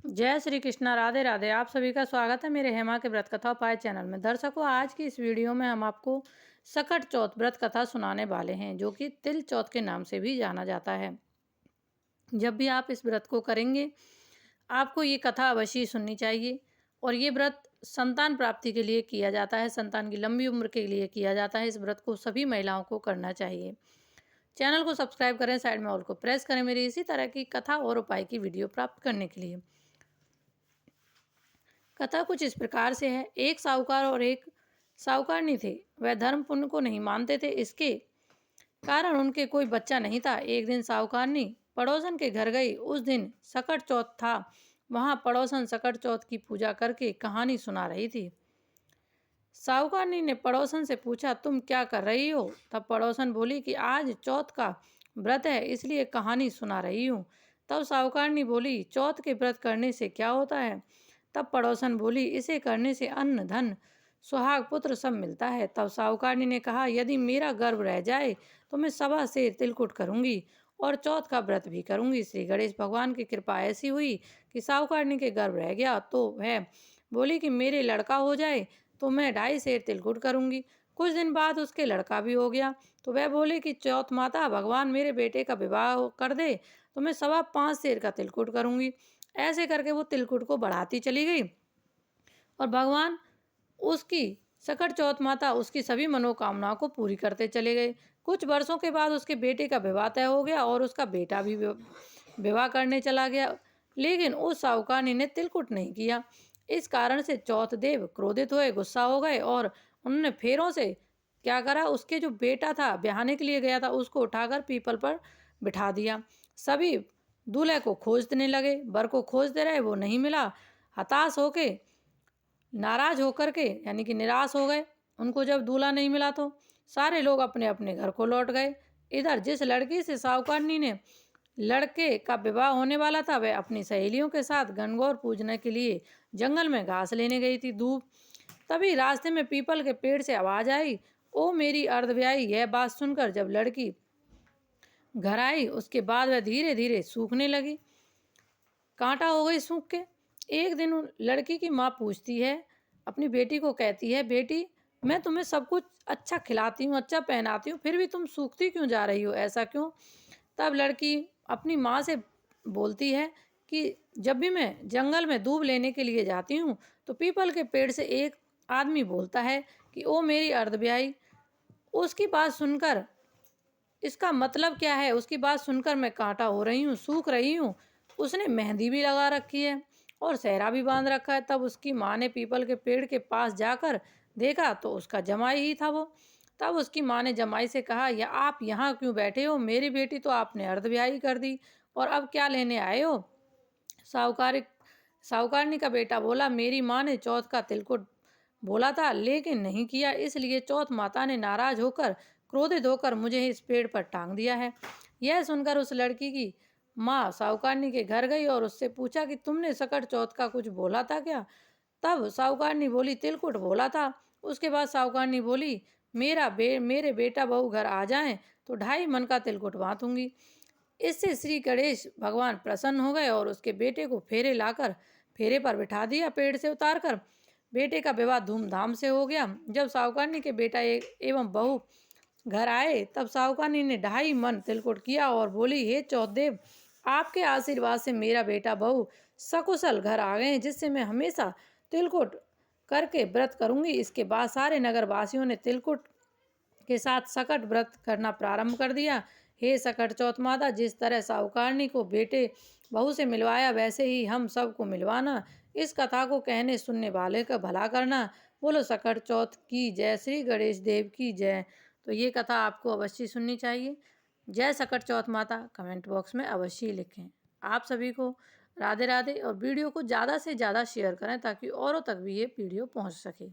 जय श्री कृष्णा, राधे राधे। आप सभी का स्वागत है मेरे हेमा के व्रत कथा उपाय चैनल में। दर्शकों, आज की इस वीडियो में हम आपको सकट चौथ व्रत कथा सुनाने वाले हैं, जो कि तिल चौथ के नाम से भी जाना जाता है। जब भी आप इस व्रत को करेंगे, आपको ये कथा अवश्य सुननी चाहिए। और ये व्रत संतान प्राप्ति के लिए किया जाता है, संतान की लंबी उम्र के लिए किया जाता है। इस व्रत को सभी महिलाओं को करना चाहिए। चैनल को सब्सक्राइब करें, साइड में ऑल को प्रेस करें मेरी इसी तरह की कथा और उपाय की वीडियो प्राप्त करने के लिए। कथा कुछ इस प्रकार से है। एक साहूकार और एक साहूकारनी थे। वह धर्म पुण्य को नहीं मानते थे, इसके कारण उनके कोई बच्चा नहीं था। एक दिन साहूकारनी पड़ोसन के घर गई। उस दिन सकट चौथ था। वहां पड़ोसन सकट चौथ की पूजा करके कहानी सुना रही थी। साहूकारनी ने पड़ोसन से पूछा, तुम क्या कर रही हो? तब पड़ोसन बोली कि आज चौथ का व्रत है, इसलिए कहानी सुना रही हूँ। तब साहूकारनी बोली, चौथ के व्रत करने से क्या होता है? तब पड़ोसन बोली, इसे करने से अन्न धन सुहाग पुत्र सब मिलता है। तब साहूकारनी ने कहा, यदि मेरा गर्भ रह जाए तो मैं 1.25 सेर तिलकुट करूंगी और चौथ का व्रत भी करूंगी। श्री गणेश भगवान की कृपा ऐसी हुई कि साहूकारनी के गर्भ रह गया। तो वह बोली कि मेरे लड़का हो जाए तो मैं 2.5 सेर तिलकुट करूंगी। कुछ दिन बाद उसके लड़का भी हो गया। तो वह बोले कि चौथ माता, भगवान मेरे बेटे का विवाह कर दे तो मैं 5.25 सेर का तिलकुट करूंगी। ऐसे करके वो तिलकुट को बढ़ाती चली गई और भगवान उसकी सकट चौथ माता उसकी सभी मनोकामनाओं को पूरी करते चले गए। कुछ वर्षों के बाद उसके बेटे का विवाह तय हो गया और उसका बेटा भी विवाह करने चला गया। लेकिन उस साहूकारनी ने तिलकुट नहीं किया। इस कारण से चौथ देव क्रोधित हुए, गुस्सा हो गए और उन्होंने फेरों से क्या करा, उसके जो बेटा था ब्याहने के लिए गया था उसको उठाकर पीपल पर बिठा दिया। सभी दूल्हे को खोजने लगे, वर को खोजते रहे, वो नहीं मिला। हताश होके, नाराज होकर के यानी कि निराश हो गए। उनको जब दूल्हा नहीं मिला तो सारे लोग अपने अपने घर को लौट गए। इधर जिस लड़की से साहूकारनी ने लड़के का विवाह होने वाला था, वह अपनी सहेलियों के साथ गणगौर पूजने के लिए जंगल में घास लेने गई थी, धूप। तभी रास्ते में पीपल के पेड़ से आवाज आई, ओ मेरी अर्धव्याही। यह बात सुनकर जब लड़की घर आई, उसके बाद वह धीरे धीरे सूखने लगी, कांटा हो गई सूख के। एक दिन लड़की की माँ पूछती है, अपनी बेटी को कहती है, बेटी मैं तुम्हें सब कुछ अच्छा खिलाती हूँ, अच्छा पहनाती हूँ, फिर भी तुम सूखती क्यों जा रही हो, ऐसा क्यों? तब लड़की अपनी माँ से बोलती है कि जब भी मैं जंगल में दूब लेने के लिए जाती हूँ तो पीपल के पेड़ से एक आदमी बोलता है कि ओ मेरी अर्धब्याही। उसकी बात सुनकर, इसका मतलब क्या है, उसकी बात सुनकर मैं कांटा हो रही हूँ, सूख रही हूँ। उसने मेहंदी भी लगा रखी है और सेहरा भी बांध रखा है। तब उसकी माँ ने पीपल के पेड़ के पास जाकर देखा तो उसका जमाई ही था वो। तब उसकी माँ ने जमाई से कहा, या आप यहाँ क्यों बैठे हो? मेरी बेटी तो आपने अर्धब्याही कर दी और अब क्या लेने आए हो? साहूकार साहूकारनी का बेटा बोला, मेरी माँ ने चौथ का तिलकुट बोला था लेकिन नहीं किया, इसलिए चौथ माता ने नाराज होकर, क्रोधित होकर मुझे इस पेड़ पर टांग दिया है। यह सुनकर उस लड़की की माँ साहूकारनी के घर गई और उससे पूछा कि तुमने सकट चौथ का कुछ बोला था क्या? तब साहूकारनी बोली, तिलकुट बोला था। उसके बाद साहूकारनी बोली, मेरे बेटा बहू घर आ जाएं तो 2.5 मन का तिलकुट बांटूंगी। इससे श्री गणेश भगवान प्रसन्न हो गए और उसके बेटे को फेरे पर बिठा दिया, पेड़ से उतारकर। बेटे का विवाह धूमधाम से हो गया। जब साहूकारनी के बेटा एवं बहू घर आए तब साहूकारनी ने 2.5 मन तिलकुट किया और बोली, हे चौथदेव, आपके आशीर्वाद से मेरा बेटा बहू सकुशल घर आ गए, जिससे मैं हमेशा तिलकुट करके व्रत करूंगी। इसके बाद सारे नगर वासियों ने तिलकुट के साथ सकट व्रत करना प्रारंभ कर दिया। हे सकट चौथ माता, जिस तरह साहूकारनी को बेटे बहू से मिलवाया, वैसे ही हम सबको मिलवाना। इस कथा को कहने सुनने वाले का भला करना। बोलो सकट चौथ की जय, श्री गणेश देव की जय। तो ये कथा आपको अवश्य सुननी चाहिए। जय सकट चौथ माता कमेंट बॉक्स में अवश्य लिखें। आप सभी को राधे राधे और वीडियो को ज़्यादा से ज़्यादा शेयर करें ताकि औरों तक भी ये वीडियो पहुंच सके।